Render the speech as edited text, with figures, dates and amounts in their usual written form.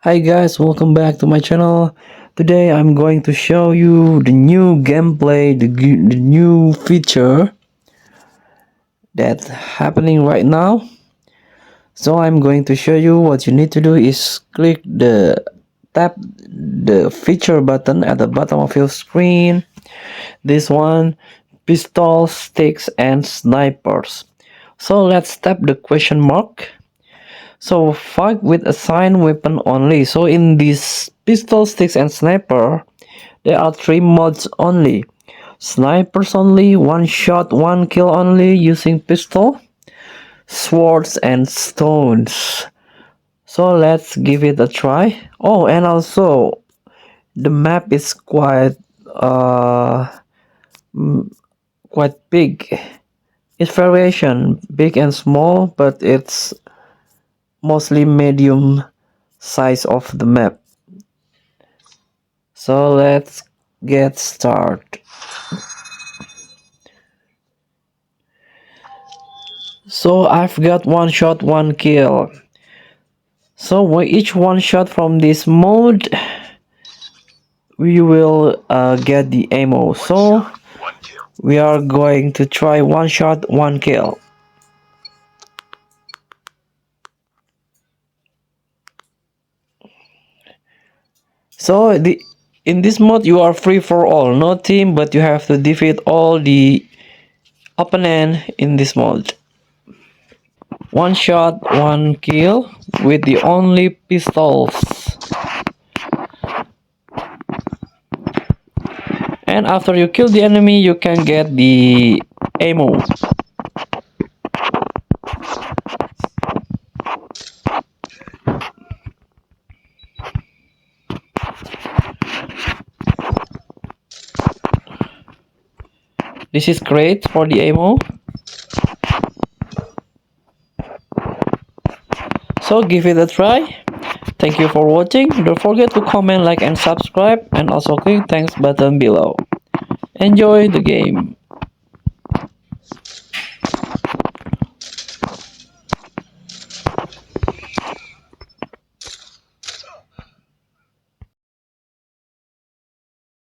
Hi guys, welcome back to my channel. Today I'm going to show you the new gameplay, the new feature that's happening right now. So I'm going to show you what you need to do is tap the feature button at the bottom of your screen. This one, pistols, sticks and snipers. So let's tap the question mark. So fight with assigned weapon only. So in this pistol, sticks and sniper, there are three modes only. Snipers only, one shot, one kill only using pistol, swords and stones. So let's give it a try. Oh, and also the map is uh quite big. It's variation, big and small, but it's mostly medium size of the map. So let's get started. So I've got one shot, one kill. So with each one shot from this mode, we will get the ammo. So we are going to try one shot, one kill. So in this mode you are free for all, no team, but you have to defeat all the opponent in this mode. One shot, one kill with the only pistols. And after you kill the enemy, you can get the ammo. This is great for the ammo. So give it a try. Thank you for watching. Don't forget to comment, like and subscribe, and also click thanks button below. Enjoy the game.